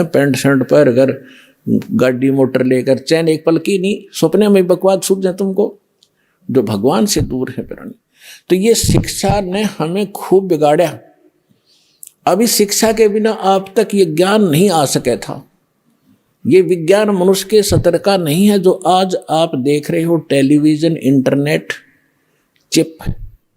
Pant shirt पर घर गाड़ी मोटर लेकर चैन एक पल की नहीं, सपने में बकवाद सूझ जाए तुमको, जो भगवान से दूर है प्राणी। तो ये शिक्षा ने हमें खूब बिगाड़ा। अभी शिक्षा के बिना आप तक ये ज्ञान नहीं आ सके था। ये विज्ञान मनुष्य के सतर का नहीं है जो आज आप देख रहे हो, टेलीविजन, इंटरनेट, चिप,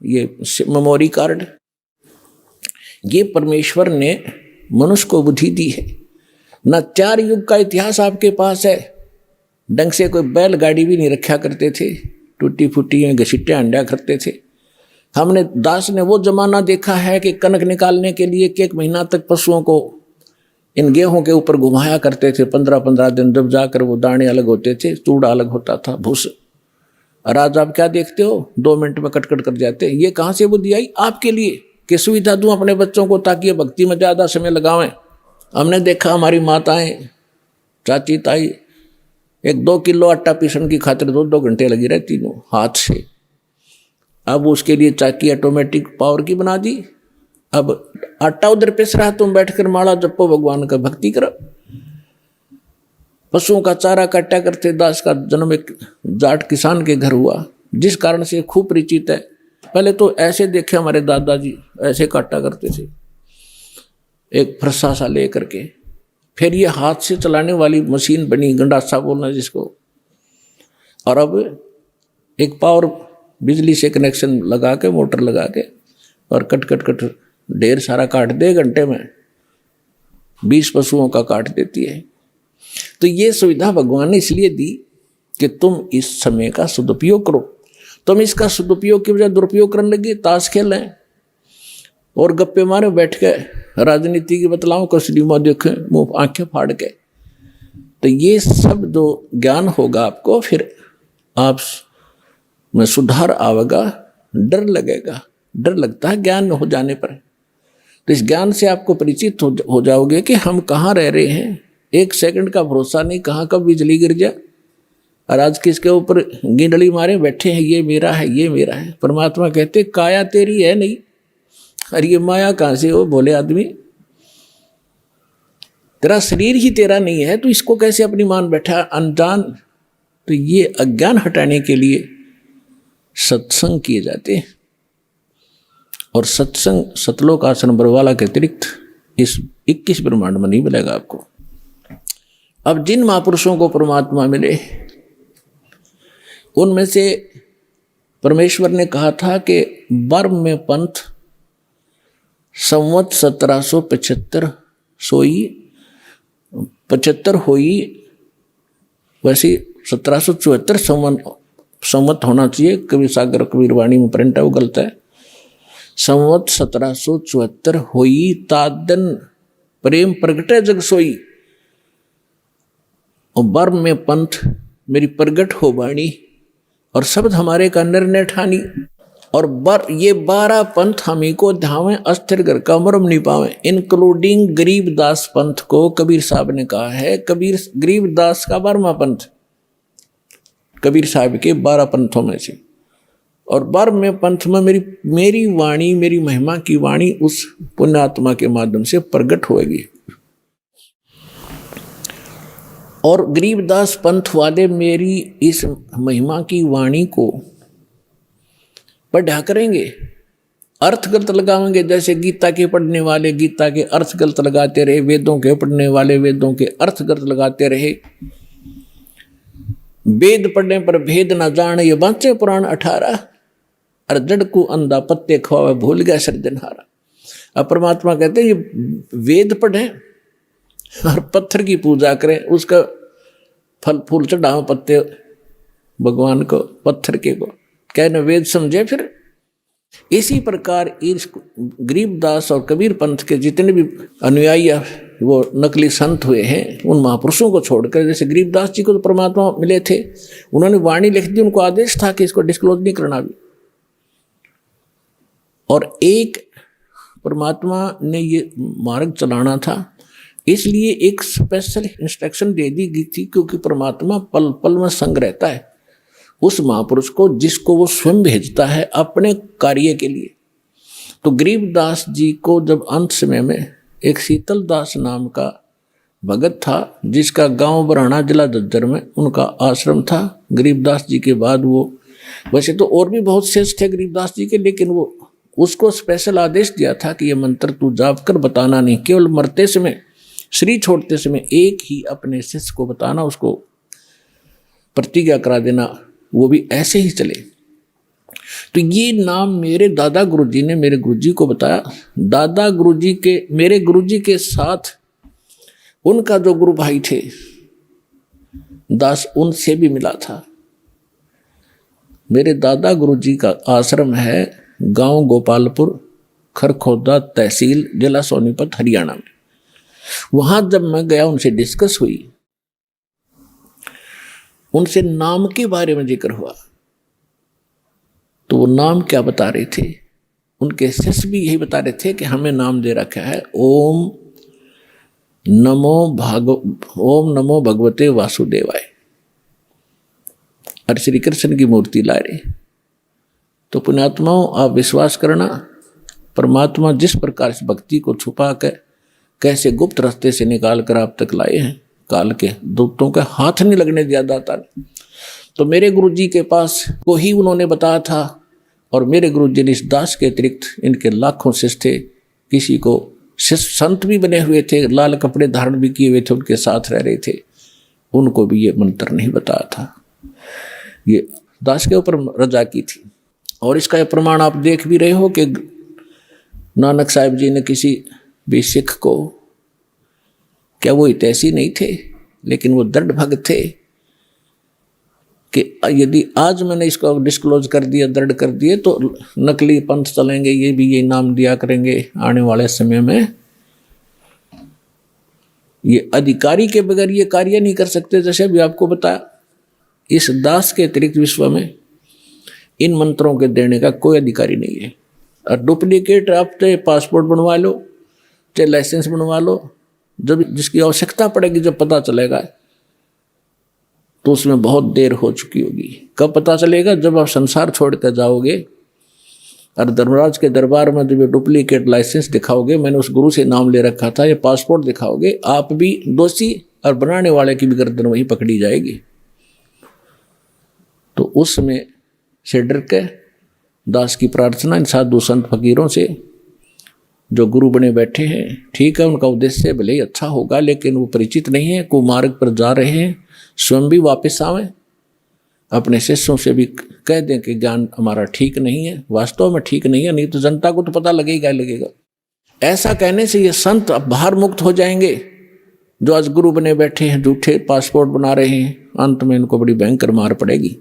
ये मेमोरी कार्ड, ये परमेश्वर ने मनुष्य को बुद्धि दी है। ना 4 युग का इतिहास आपके पास है। ढंग से कोई बैलगाड़ी भी नहीं रखा करते थे, टूटी फूटी घसीटे अंडा करते थे। हमने दास ने वो जमाना देखा है कि कनक निकालने के लिए 1 महीना तक पशुओं को इन गेहूं के ऊपर घुमाया करते थे, 15-15 दिन, जब जाकर वो दाने अलग होते थे, चूड़ा अलग होता था, भूस। और आज आप क्या देखते हो, 2 मिनट में कट कर जाते। ये कहाँ से बुद्धि आई आपके लिए कि सुविधा दूं अपने बच्चों को ताकि ये भक्ति में ज़्यादा समय लगावें। हमने देखा हमारी माताएं, चाची, ताई 1-2 किलो आटा पीसने की खातिर 2-2 घंटे लगी रहती हूँ हाथ से। अब उसके लिए चाकी ऑटोमेटिक पावर की बना दी। अब आटा उधर पिस रहा, तुम बैठकर माला जपो, भगवान का भक्ति करो। पशुओं का चारा काटा करते। दास का जन्म एक जाट किसान के घर हुआ, जिस कारण से खूब परिचित है। पहले तो ऐसे देखे हमारे दादाजी ऐसे काटा करते थे, एक फरसा सा ले करके। फिर ये हाथ से चलाने वाली मशीन बनी, गंडासा बोलना जिसको। और अब एक पावर बिजली से कनेक्शन लगा के, मोटर लगा के, और कट ढेर सारा काट दे घंटे में, 20 पशुओं का काट देती है। तो ये सुविधा भगवान ने इसलिए दी कि तुम इस समय का सदुपयोग करो। तुम इसका सदुपयोग की बजाय दुरुपयोग करने लगे, ताश खेलें और गप्पे मारे बैठ के, राजनीति की बतलाओ, कसरी में देखें, मुंह आंखें फाड़ के। तो ये सब जो ज्ञान होगा आपको, फिर आप में सुधार आवेगा, डर लगेगा। डर लगता है ज्ञान हो जाने पर। तो इस ज्ञान से आपको परिचित हो जाओगे कि हम कहाँ रह रहे हैं। 1 सेकंड का भरोसा नहीं, कहाँ कब बिजली गिर जाए। और आज किसके ऊपर गिंडली मारे बैठे हैं, ये मेरा है, ये मेरा है। परमात्मा कहते काया तेरी है नहीं, अरे ये माया कहाँ से हो बोले आदमी, तेरा शरीर ही तेरा नहीं है, तो इसको कैसे अपनी मान बैठा अनजान। तो ये अज्ञान हटाने के लिए सत्संग किए जाते हैं। और सत्संग सतलोक आसन बरवाला के अतिरिक्त इस 21 ब्रह्मांड में नहीं मिलेगा आपको। अब जिन महापुरुषों को परमात्मा मिले, उनमें से परमेश्वर ने कहा था कि बर्म में पंथ संवत 1775 सोई 75 होई, वैसे 1774 संवत होना चाहिए। कबीर सागर कबीर वाणी में प्रिंट है, वो गलत है। संवत 1774 होई, तादन प्रेम प्रगटे जग सोई। और बर्म में पंथ मेरी प्रगट हो बाणी, और शब्द हमारे का निर्णय ठानी। और ये 12 पंथ हमी को ध्यावें, अस्थिर घर का मरम नहीं पावे, इंक्लूडिंग गरीबदास पंथ को कबीर साहब ने कहा है। गरीबदास का 12वां पंथ कबीर साहब के 12 पंथों में से। और 12वें पंथ में मेरी वाणी, मेरी महिमा की वाणी उस पुण्यात्मा के माध्यम से प्रकट होगी। और गरीबदास पंथ वाले मेरी इस महिमा की वाणी को पढ़ा करेंगे, अर्थ गलत लगाएंगे। जैसे गीता के पढ़ने वाले गीता के अर्थ गलत लगाते रहे, वेदों के पढ़ने वाले वेदों के अर्थ गलत लगाते रहे। वेद पढ़ने पर भेद न जान, ये बांचे पुराण 18। और जड़ को अंधा पत्ते खवावे, भूल गया सृजनहारा। अब परमात्मा कहते हैं ये वेद पढ़ें और पत्थर की पूजा करें, उसका फल फूल चढ़ाओ पत्ते भगवान को, पत्थर के को कहने वेद समझे। फिर इसी प्रकार इस गरीबदास और कबीर पंथ के जितने भी अनुयायी वो नकली संत हुए हैं, उन महापुरुषों को छोड़कर, जैसे गरीबदास जी को तो परमात्मा मिले थे, उन्होंने वाणी लिख दी, उनको आदेश था कि इसको डिस्क्लोज नहीं करना भी। और एक परमात्मा ने ये मार्ग चलाना था, इसलिए एक स्पेशल इंस्ट्रक्शन दे दी गई थी, क्योंकि परमात्मा पल पल में संग रहता है उस महापुरुष को जिसको वो स्वयं भेजता है अपने कार्य के लिए। तो गरीबदास जी को जब अंत समय में एक शीतल दास नाम का भगत था जिसका गांव बराना जिला झज्जर में उनका आश्रम था। गरीबदास जी के बाद वो, वैसे तो और भी बहुत शेष थे गरीबदास जी के, लेकिन वो उसको स्पेशल आदेश दिया था कि ये मंत्र तू जाप कर बताना नहीं, केवल मरते समय शरीर छोड़ते समय एक ही अपने शिष्य को बताना, उसको प्रतिज्ञा करा देना, वो भी ऐसे ही चले। तो ये नाम मेरे दादा गुरुजी ने मेरे गुरुजी को बताया। दादा गुरुजी के, मेरे गुरुजी के साथ उनका जो गुरु भाई थे दास, उनसे भी मिला था। मेरे दादा गुरुजी का आश्रम है गांव गोपालपुर, खरखोदा तहसील, जिला सोनीपत, हरियाणा में। वहां जब मैं गया, उनसे डिस्कस हुई, उनसे नाम के बारे में जिक्र हुआ, तो वो नाम क्या बता रहे थे, उनके शिष्य भी यही बता रहे थे कि हमें नाम दे रखा है ओम नमो भगवते वासुदेवाय, और श्री कृष्ण की मूर्ति ला रहे। तो पुण्यात्माओं, आप विश्वास करना, परमात्मा जिस प्रकार से भक्ति को छुपा कर कैसे गुप्त रास्ते से निकाल कर आप तक लाए हैं, काल के दूतों का हाथ नहीं लगने दिया दाता ने। तो मेरे गुरुजी के पास को ही उन्होंने बताया था, और मेरे गुरुजी ने इस दास के अतिरिक्त इनके लाखों शिष्य थे, किसी को शिष्य संत भी बने हुए थे, लाल कपड़े धारण भी किए हुए थे, उनके साथ रह रहे थे, उनको भी ये मंत्र नहीं बताया था। ये दास के ऊपर रजा की थी। और इसका प्रमाण आप देख भी रहे हो कि नानक साहिब जी ने किसी भी सिख को, क्या वो हितैषी नहीं थे, लेकिन वो दृढ़ भक्त थे कि यदि आज मैंने इसको डिस्क्लोज कर दिया, दृढ़ कर दिए, तो नकली पंथ चलेंगे, ये भी ये नाम दिया करेंगे आने वाले समय में। ये अधिकारी के बगैर ये कार्य नहीं कर सकते। जैसे अभी आपको बताया, इस दास के अतिरिक्त विश्व में इन मंत्रों के देने का कोई अधिकारी नहीं है। और डुप्लीकेट आप चाहे पासपोर्ट बनवा लो, चाहे लाइसेंस बनवा लो, जब जिसकी आवश्यकता पड़ेगी, जब पता चलेगा, तो उसमें बहुत देर हो चुकी होगी। कब पता चलेगा? जब आप संसार छोड़कर जाओगे और धर्मराज के दरबार में जब ये डुप्लीकेट लाइसेंस दिखाओगे, मैंने उस गुरु से नाम ले रखा था, ये पासपोर्ट दिखाओगे, आप भी दोषी और बनाने वाले की भी गर्दन वही पकड़ी जाएगी। तो उसमें से डर के दास की प्रार्थना इन साधु संत फकीरों से, जो गुरु बने बैठे हैं, ठीक है, उनका उद्देश्य भले ही अच्छा होगा, लेकिन वो परिचित नहीं है, कुमार्ग पर जा रहे हैं, स्वयं भी वापस आवें, अपने शिष्यों से भी कह दें कि ज्ञान हमारा ठीक नहीं है, वास्तव में ठीक नहीं है, नहीं तो जनता को तो पता लगेगा ही लगेगा। ऐसा कहने से ये संत अब बाहर मुक्त हो जाएंगे, जो आज गुरु बने बैठे हैं, झूठे पासपोर्ट बना रहे हैं, अंत में इनको बड़ी भयंकर मार पड़ेगी।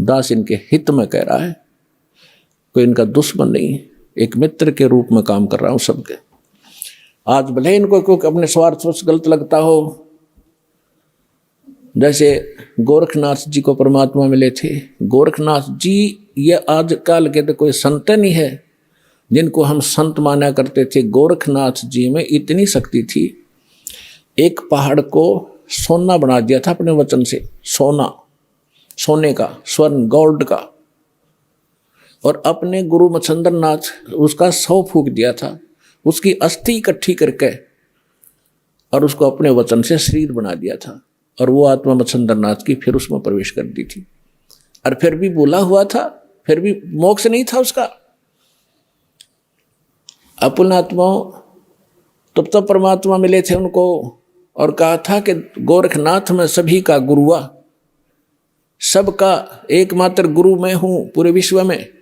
दास इनके हित में कह रहा है, कोई इनका दुश्मन नहीं है, एक मित्र के रूप में काम कर रहा हूं सबके। आज भले इनको क्योंकि अपने स्वार्थ से गलत लगता हो, जैसे गोरखनाथ जी को परमात्मा मिले थे, गोरखनाथ जी ये आजकल के तो कोई संत नहीं है जिनको हम संत माना करते थे। गोरखनाथ जी में इतनी शक्ति थी, एक पहाड़ को सोना बना दिया था अपने वचन से, सोना, सोने का, स्वर्ण, गोल्ड का, और अपने गुरु मच्छंदर नाथ उसका 100 फूंक दिया था, उसकी अस्थि इकट्ठी करके, और उसको अपने वचन से शरीर बना दिया था, और वो आत्मा मच्छंदर नाथ की फिर उसमें प्रवेश कर दी थी। और फिर भी बोला हुआ था, फिर भी मोक्ष नहीं था उसका। अपुन आत्माओं तब परमात्मा मिले थे उनको, और कहा था कि गोरखनाथ में सभी का गुरुआ, सबका एकमात्र गुरु मैं हूं पूरे विश्व में।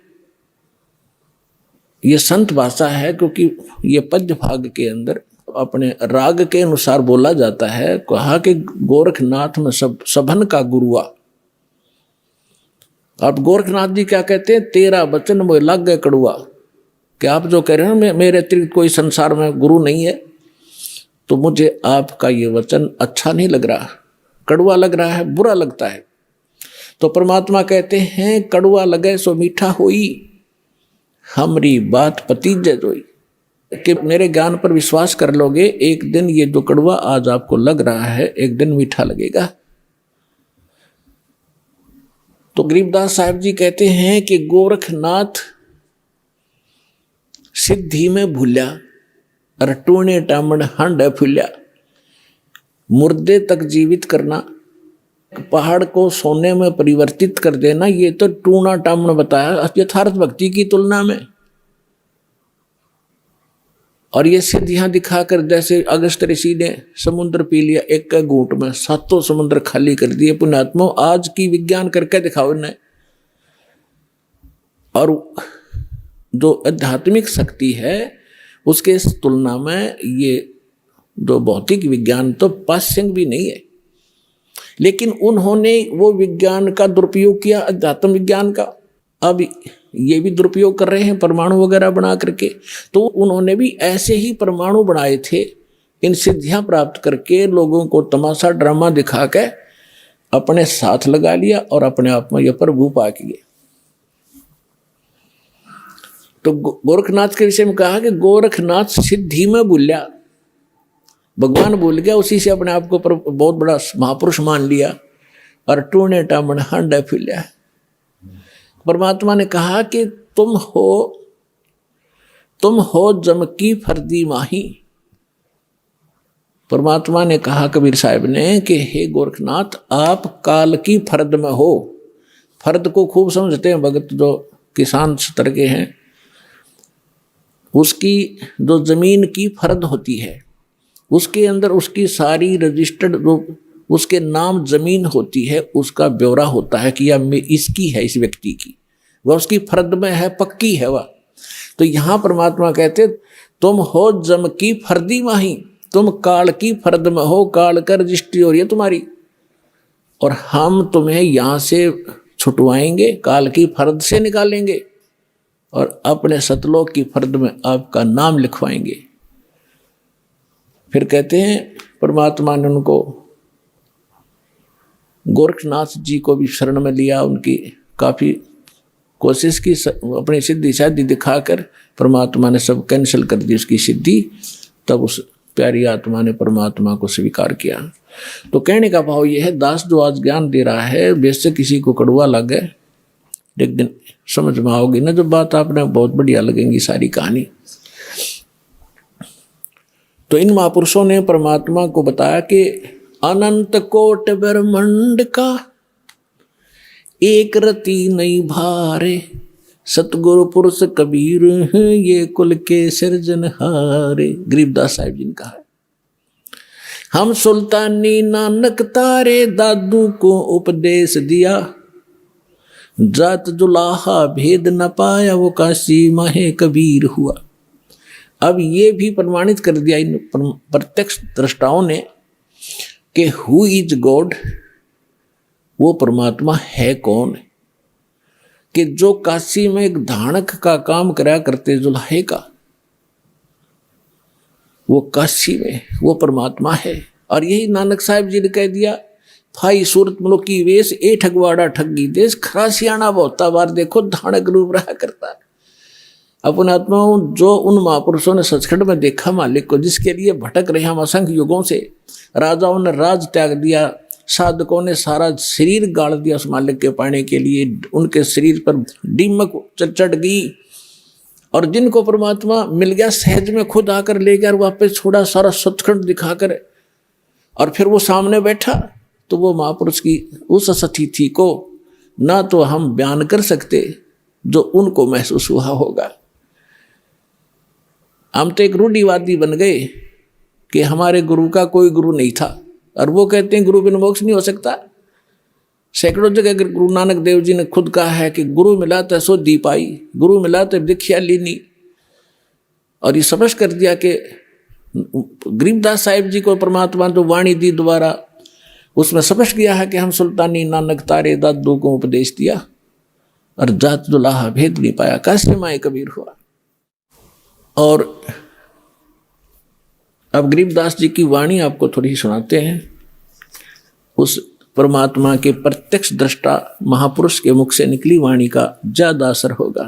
ये संत भाषा है, क्योंकि ये पद्य भाग के अंदर अपने राग के अनुसार बोला जाता है। कहा कि गोरखनाथ में सबन का गुरुआ। आप गोरखनाथ जी क्या कहते हैं? तेरा वचन मोह लग गए कड़ुआ। कि आप जो कह रहे हैं मेरे अतिरिक्त कोई संसार में गुरु नहीं है, तो मुझे आपका ये वचन अच्छा नहीं लग रहा, कड़ुआ लग रहा है, बुरा लगता है। तो परमात्मा कहते हैं, कड़ुआ लगे सो मीठा होई, हमरी बात पतीजे जोई। कि मेरे ज्ञान पर विश्वास कर लोगे, एक दिन ये जो कड़वा आज आपको लग रहा है, एक दिन मीठा लगेगा। तो गरीबदास साहब जी कहते हैं कि गोरखनाथ सिद्धि में भूल्या, और टूणे टामण हंड फुल्या। मुर्दे तक जीवित करना, पहाड़ को सोने में परिवर्तित कर देना, ये तो टूना टामना बताया यथार्थ भक्ति की तुलना में। और ये सिद्धियां दिखाकर, जैसे अगस्त ऋषि ने समुद्र पी लिया एक घूंट में, 7 समुद्र खाली कर दिए। पुण्यात्मा आज की विज्ञान करके दिखाओ इन्हें। और जो आध्यात्मिक शक्ति है उसके तुलना में ये जो भौतिक विज्ञान तो पाश्यंग भी नहीं है। लेकिन उन्होंने वो विज्ञान का दुरुपयोग किया, अध्यात्म विज्ञान का। अब ये भी दुरुपयोग कर रहे हैं परमाणु वगैरह बना करके। तो उन्होंने भी ऐसे ही परमाणु बनाए थे, इन सिद्धियां प्राप्त करके लोगों को तमाशा ड्रामा दिखा के अपने साथ लगा लिया और अपने आप में यह प्रभु पा किए। तो गोरखनाथ के विषय में कहा कि गोरखनाथ सिद्धि में भूलिया, भगवान भूल गया, उसी से अपने आप को बहुत बड़ा महापुरुष मान लिया और टूने टामन हांडा फिलिया। परमात्मा ने कहा कि तुम हो जम की फर्दी माही। परमात्मा ने कहा कबीर साहब ने कि हे गोरखनाथ, आप काल की फर्द में हो। फर्द को खूब समझते हैं भगत जो किसान स्तर के हैं। उसकी जो जमीन की फर्द होती है उसके अंदर उसकी सारी रजिस्टर्ड जो उसके नाम जमीन होती है, उसका ब्यौरा होता है कि यह इसकी है, इस व्यक्ति की, वह उसकी फर्द में है, पक्की है वह। तो यहाँ परमात्मा कहते तुम हो जम की फर्दी माही, तुम काल की फर्द में हो, काल का रजिस्ट्री हो रही है तुम्हारी, और हम तुम्हें यहाँ से छुटवाएंगे, काल की फर्द से निकालेंगे और अपने सतलोक की फर्द में आपका नाम लिखवाएंगे। फिर कहते हैं परमात्मा ने उनको गोरखनाथ जी को भी शरण में लिया, उनकी काफ़ी कोशिश की, अपनी सिद्धि शादी दिखाकर परमात्मा ने सब कैंसिल कर दी उसकी सिद्धि। तब उस प्यारी आत्मा ने परमात्मा को स्वीकार किया। तो कहने का भाव यह है, दास जो आज ज्ञान दे रहा है, वैसे किसी को कड़वा लगे लेकिन समझ में आओगी ना जो बात, आपने बहुत बढ़िया लगेंगी सारी कहानी। तो इन महापुरुषों ने परमात्मा को बताया कि अनंत कोट ब्रह्मांड का एक रति नहीं भारे, सतगुरु पुरुष कबीर ये कुल के सिरजनहारे। गरीबदास साहिब जी ने कहा है, हम सुल्तानी नानक तारे दादू को उपदेश दिया, जात जुलाहा भेद न पाया वो काशी माहे कबीर हुआ। अब ये भी प्रमाणित कर दिया इन प्रत्यक्ष दृष्टाओं ने कि हु इज गॉड, वो परमात्मा है कौन, कि जो काशी में एक धानक का काम करा करते जुल्हे का, वो काशी में वो परमात्मा है। और यही नानक साहिब जी ने कह दिया, फाई सूरत मुल्क की वेश ए ठगवाड़ा ठगी देश, खरा सियाना बहुता बार देखो धानक रूप रहा करता है। अपने आत्माओं, जो उन महापुरुषों ने सचखंड में देखा मालिक को, जिसके लिए भटक रहे हम असंख्य युगों से, राजाओं ने राज त्याग दिया, साधकों ने सारा शरीर गाड़ दिया उस मालिक के पाने के लिए, उनके शरीर पर दीमक चढ़ गई, और जिनको परमात्मा मिल गया सहज में खुद आकर ले गया और वापस छोड़ा, सारा सचखंड दिखाकर, और फिर वो सामने बैठा। तो वो महापुरुष की उस स्थिति को ना तो हम बयान कर सकते जो उनको महसूस हुआ होगा। हम तो एक रूढ़िवादी बन गए कि हमारे गुरु का कोई गुरु नहीं था, और वो कहते हैं गुरु बिन मोक्ष नहीं हो सकता। सैकड़ों जगह गुरु नानक देव जी ने खुद कहा है कि गुरु मिला तो सो दी पाई, गुरु मिला तो दीक्षा लीनी। और ये समझ कर दिया कि गरीबदास साहिब जी को परमात्मा जो वाणी दी द्वारा, उसमें समझ गया है कि हम सुल्तानी नानक तारे दादू को उपदेश दिया, और जात दुलाहा भेद नहीं पाया, काशी माए कबीर हुआ। और अब गरीबदास जी की वाणी आपको थोड़ी सुनाते हैं। उस परमात्मा के प्रत्यक्ष दृष्टा महापुरुष के मुख से निकली वाणी का ज्यादा असर होगा।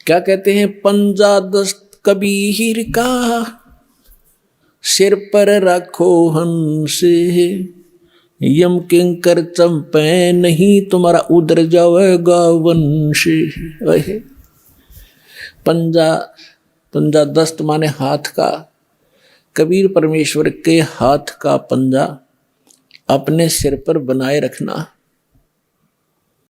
क्या कहते हैं, पंजा दस्त कबीर का सिर पर रखो हंस, यम किंकर चंपे नहीं तुम्हारा उधर जाएगा वंश। पंजा, पंजा दस्त माने हाथ का। कबीर परमेश्वर के हाथ का पंजा अपने सिर पर बनाए रखना।